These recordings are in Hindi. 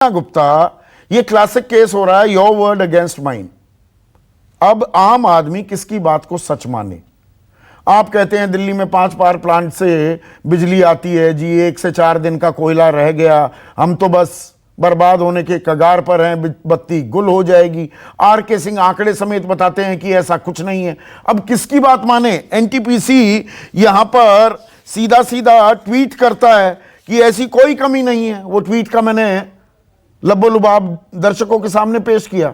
गुप्ता, ये क्लासिक केस हो रहा है, योर वर्ड अगेंस्ट माइन। अब आम आदमी किसकी बात को सच माने? आप कहते हैं दिल्ली में 5 पावर प्लांट से बिजली आती है जी, 1 से 4 दिन का कोयला रह गया, हम तो बस बर्बाद होने के कगार पर हैं, बत्ती गुल हो जाएगी। आर के सिंह आंकड़े समेत बताते हैं कि ऐसा कुछ नहीं है। अब किसकी बात माने? एनटीपीसी यहां पर सीधा सीधा ट्वीट करता है कि ऐसी कोई कमी नहीं है। वो ट्वीट का मैंने लब्बो लुबाब दर्शकों के सामने पेश किया।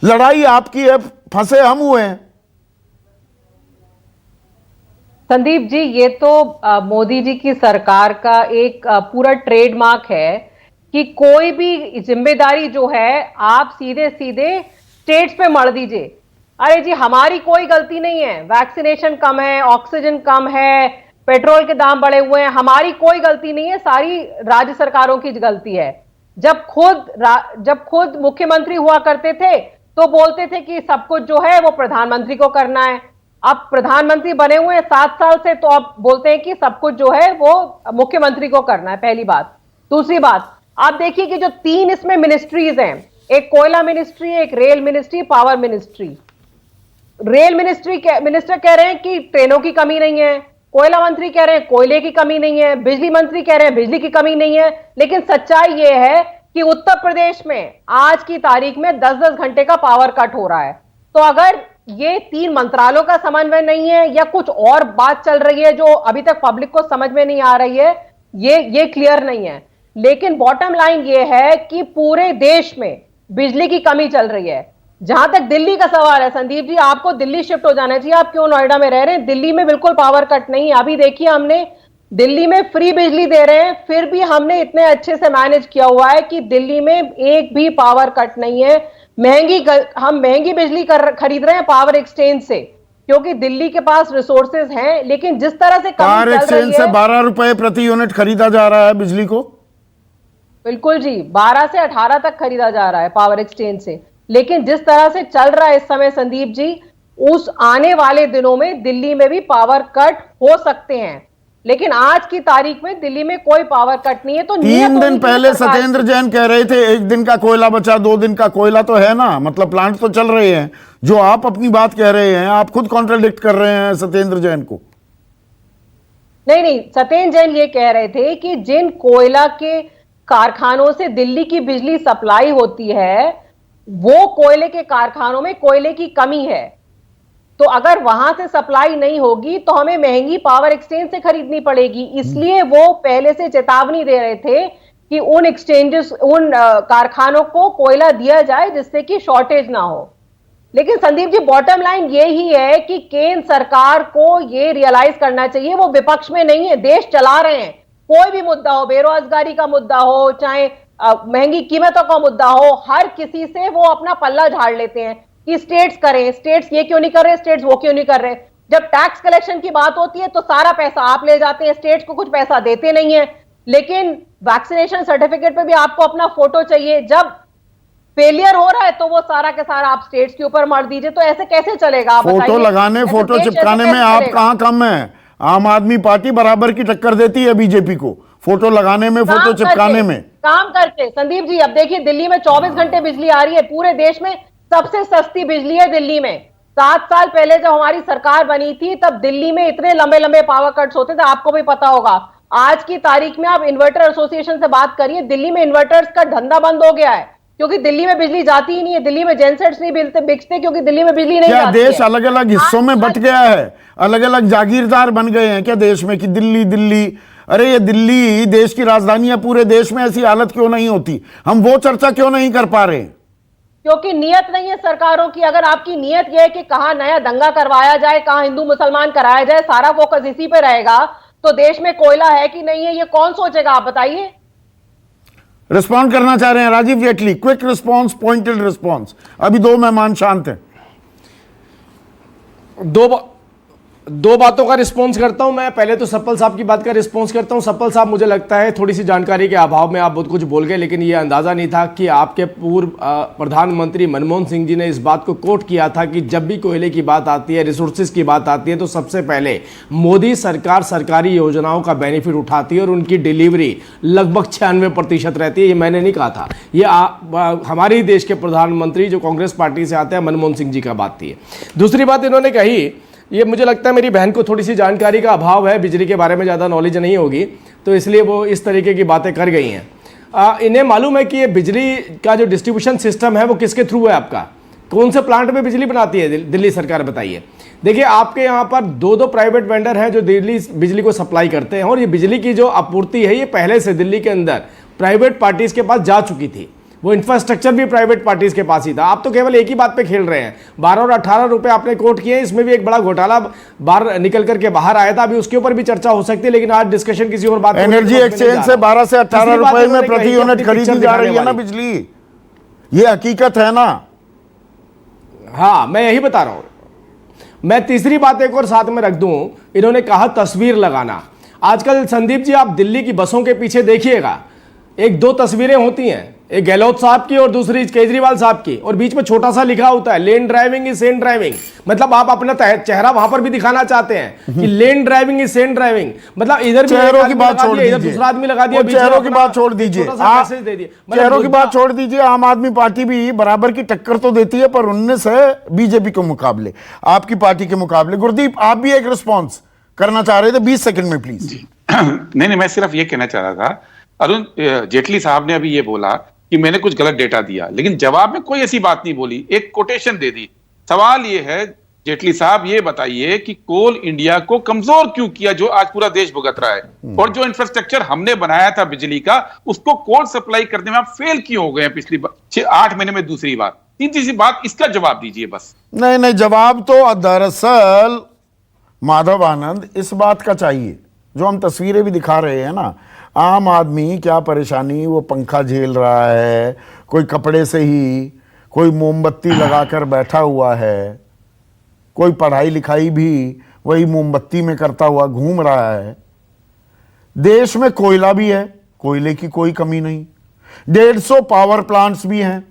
लड़ाई आपकी है, फंसे हम हुए हैं। संदीप जी, ये तो मोदी जी की सरकार का एक पूरा ट्रेडमार्क है कि कोई भी जिम्मेदारी जो है आप सीधे सीधे स्टेट्स पे मर दीजिए। अरे जी, हमारी कोई गलती नहीं है, वैक्सीनेशन कम है, ऑक्सीजन कम है, पेट्रोल के दाम बढ़े हुए हैं, हमारी कोई गलती नहीं है, सारी राज्य सरकारों की गलती है। जब खुद मुख्यमंत्री हुआ करते थे तो बोलते थे कि सब कुछ जो है वो प्रधानमंत्री को करना है। अब प्रधानमंत्री बने हुए हैं 7 साल से, तो अब बोलते हैं कि सब कुछ जो है वो मुख्यमंत्री को करना है। पहली बात। दूसरी बात, आप देखिए कि जो 3 इसमें मिनिस्ट्रीज हैं, एक कोयला मिनिस्ट्री, एक rail ministry, power ministry. Rail minister कह रहे हैं कि ट्रेनों की कमी नहीं है, कोयला मंत्री कह रहे हैं कोयले की कमी नहीं है, बिजली मंत्री कह रहे हैं बिजली की कमी नहीं है। लेकिन सच्चाई यह है कि उत्तर प्रदेश में आज की तारीख में 10-10 घंटे का पावर कट हो रहा है। तो अगर ये 3 मंत्रालयों का समन्वय नहीं है या कुछ और बात चल रही है जो अभी तक पब्लिक को समझ में नहीं आ रही है, ये क्लियर नहीं है। लेकिन बॉटम लाइन ये है कि पूरे देश में बिजली की कमी चल रही है। जहां तक दिल्ली का सवाल है, संदीप जी, आपको दिल्ली शिफ्ट हो जाना चाहिए। आप क्यों नोएडा में रह रहे हैं? दिल्ली में बिल्कुल पावर कट नहीं है। अभी देखिए, हमने दिल्ली में फ्री बिजली दे रहे हैं, फिर भी हमने इतने अच्छे से मैनेज किया हुआ है कि दिल्ली में एक भी पावर कट नहीं है। हम महंगी बिजली खरीद रहे हैं पावर एक्सचेंज से, क्योंकि दिल्ली के पास रिसोर्सेज हैं। लेकिन जिस तरह से पावर एक्सचेंज से 12 रुपए प्रति यूनिट खरीदा जा रहा है बिजली को। बिल्कुल जी, 12 से 18 तक खरीदा जा रहा है पावर एक्सचेंज से। लेकिन जिस तरह से चल रहा है इस समय, संदीप जी, उस आने वाले दिनों में दिल्ली में भी पावर कट हो सकते हैं। लेकिन आज की तारीख में दिल्ली में कोई पावर कट नहीं है। तो 3 दिन पहले सत्येंद्र जैन कह रहे थे 1 दिन का कोयला बचा, 2 दिन का कोयला तो है ना, मतलब प्लांट तो चल रहे हैं। जो आप अपनी बात कह रहे हैं, आप खुद कॉन्ट्राडिक्ट कर रहे हैं सत्येंद्र जैन को। नहीं, सत्येंद्र जैन ये कह रहे थे कि जिन कोयला के कारखानों से दिल्ली की बिजली सप्लाई होती है, वो कोयले के कारखानों में कोयले की कमी है। तो अगर वहां से सप्लाई नहीं होगी तो हमें महंगी पावर एक्सचेंज से खरीदनी पड़ेगी। इसलिए वो पहले से चेतावनी दे रहे थे कि उन कारखानों को कोयला दिया जाए जिससे कि शॉर्टेज ना हो। लेकिन संदीप जी, बॉटम लाइन ये ही है कि केंद्र सरकार को ये रियलाइज करना चाहिए, वो विपक्ष में नहीं है, देश चला रहे हैं। कोई भी मुद्दा हो, बेरोजगारी का मुद्दा हो, चाहे महंगी कीमतों का मुद्दा हो, हर किसी से वो अपना पल्ला झाड़ लेते हैं कि स्टेट्स करें, स्टेट्स ये क्यों नहीं कर रहे, स्टेट्स वो क्यों नहीं कर रहे। जब टैक्स कलेक्शन की बात होती है तो सारा पैसा आप ले जाते हैं, स्टेट्स को कुछ पैसा देते नहीं है। लेकिन वैक्सीनेशन सर्टिफिकेट पे भी आपको अपना फोटो चाहिए। जब फेलियर हो रहा है तो वो सारा के सारा आप स्टेट्स के ऊपर मार दीजिए। तो ऐसे कैसे चलेगा? आप फोटो लगाने, फोटो चिपकाने में आप कहां कम है? आम आदमी पार्टी बराबर की टक्कर देती है बीजेपी को फोटो लगाने में, फोटो चिपकाने में। काम करते संदीप जी, अब देखिए दिल्ली में 24 घंटे बिजली आ रही है। पूरे देश में सबसे सस्ती बिजली है दिल्ली में। 7 साल पहले जब हमारी सरकार बनी थी तब दिल्ली में इतने लंबे लंबे पावर कट्स होते थे, आपको भी पता होगा। आज की तारीख में आप इन्वर्टर एसोसिएशन से बात करिए, दिल्ली में इन्वर्टर्स का धंधा बंद हो गया है, क्योंकि दिल्ली में बिजली जाती ही नहीं है। दिल्ली में जेनसेट्स नहीं बिकते क्योंकि दिल्ली में बिजली नहीं जाती है। देश अलग अलग हिस्सों में बट गया है, अलग अलग जागीरदार बन गए हैं क्या देश में कि दिल्ली दिल्ली? अरे ये दिल्ली देश की राजधानी है, पूरे देश में ऐसी हालत क्यों नहीं होती? हम वो चर्चा क्यों नहीं कर पा रहे? क्योंकि नियत नहीं है सरकारों की। अगर आपकी नियत यह है कि कहां नया दंगा करवाया जाए, कहां हिंदू मुसलमान कराया जाए, सारा फोकस इसी पे रहेगा, तो देश में कोयला है कि नहीं है ये कौन सोचेगा? आप बताइए। रिस्पॉन्ड करना चाह रहे हैं Rajeev Jaitley? Quick response, pointed response. अभी 2 मेहमान शांत हैं। दो बातों का रिस्पॉन्स करता हूं मैं। पहले तो सप्पल साहब की बात का रिस्पॉन्स करता हूं। सप्पल साहब, मुझे लगता है थोड़ी सी जानकारी के अभाव में आप बहुत कुछ बोल गए, लेकिन ये अंदाजा नहीं था कि आपके पूर्व प्रधानमंत्री मनमोहन सिंह जी ने इस बात को कोट किया था कि जब भी कोयले की बात आती है, रिसोर्सेज की बात आती है, तो सबसे पहले मोदी सरकार सरकारी योजनाओं का बेनिफिट उठाती है और उनकी डिलीवरी लगभग 96% रहती है। ये मैंने नहीं कहा था, ये हमारे ही देश के प्रधानमंत्री जो कांग्रेस पार्टी से आते हैं मनमोहन सिंह जी का बात थी। दूसरी बात इन्होंने कही, ये मुझे लगता है मेरी बहन को थोड़ी सी जानकारी का अभाव है, बिजली के बारे में ज़्यादा नॉलेज नहीं होगी, तो इसलिए वो इस तरीके की बातें कर गई हैं। इन्हें मालूम है कि ये बिजली का जो डिस्ट्रीब्यूशन सिस्टम है वो किसके थ्रू है, आपका कौन से प्लांट में बिजली बनाती है दिल्ली सरकार, बताइए। देखिए, आपके यहाँ पर दो प्राइवेट वेंडर हैं जो दिल्ली बिजली को सप्लाई करते हैं, और ये बिजली की जो आपूर्ति है ये पहले से दिल्ली के अंदर प्राइवेट पार्टीज के पास जा चुकी थी। वो इंफ्रास्ट्रक्चर भी प्राइवेट पार्टीज के पास ही था। आप तो केवल एक ही बात पे खेल रहे हैं। 12 और 18 रुपए आपने कोट किए, इसमें भी एक बड़ा घोटाला बाहर निकल करके बाहर आया था। अभी उसके ऊपर भी चर्चा हो सकती है, लेकिन आज डिस्कशन किसी और बात। एनर्जी एक्सचेंज से 12 से 18 रुपए में प्रति यूनिट खरीदी जा रही है ना बिजली, ये हकीकत है ना। हाँ, मैं यही बता रहा हूं। मैं तीसरी बात एक और साथ में रख दूं, इन्होंने कहा तस्वीर लगाना। आजकल संदीप जी, आप दिल्ली की बसों के पीछे देखिएगा, एक दो तस्वीरें होती हैं, एक गहलोत साहब की और दूसरी केजरीवाल साहब की, और बीच में छोटा सा लिखा होता है लेन ड्राइविंग इज सेन ड्राइविंग। मतलब आप अपना चेहरा वहां पर भी दिखाना चाहते हैं कि लेन ड्राइविंग इज सेन ड्राइविंग। मतलब इधर भी चेहरों की बात छोड़ दीजिए, इधर दूसरा आदमी लगा दिया, चेहरों की बात छोड़ दीजिए, मैसेज दे दिए। चेहरों की बात छोड़ दीजिए। आम आदमी पार्टी भी बराबर की टक्कर तो देती है, पर 19 है बीजेपी के मुकाबले, आपकी पार्टी के मुकाबले। गुरदीप, आप भी एक रिस्पॉन्स करना चाह रहे थे, 20 सेकंड में प्लीज। नहीं, मैं सिर्फ ये कहना चाह रहा था, अरुण जेटली साहब ने अभी ये बोला कि मैंने कुछ गलत डेटा दिया, लेकिन जवाब में कोई ऐसी बात नहीं बोली, एक कोटेशन दे दी। सवाल ये है, जेटली साहब ये बताइए कि कोल इंडिया को कमजोर क्यों किया, जो आज पूरा देश भुगत रहा है, और जो इंफ्रास्ट्रक्चर हमने बनाया था बिजली का, उसको कोल सप्लाई करने में आप फेल क्यों हो गए हैं पिछली 8 महीने में। दूसरी बात, तीसरी बात, इसका जवाब दीजिए बस। नहीं, जवाब तो दरअसल माधव आनंद इस बात का चाहिए, जो हम तस्वीरें भी दिखा रहे हैं ना, आम आदमी क्या परेशानी, वो पंखा झेल रहा है, कोई कपड़े से ही, कोई मोमबत्ती लगाकर बैठा हुआ है, कोई पढ़ाई लिखाई भी वही मोमबत्ती में करता हुआ घूम रहा है। देश में कोयला भी है, कोयले की कोई कमी नहीं, 150 पावर प्लांट्स भी हैं,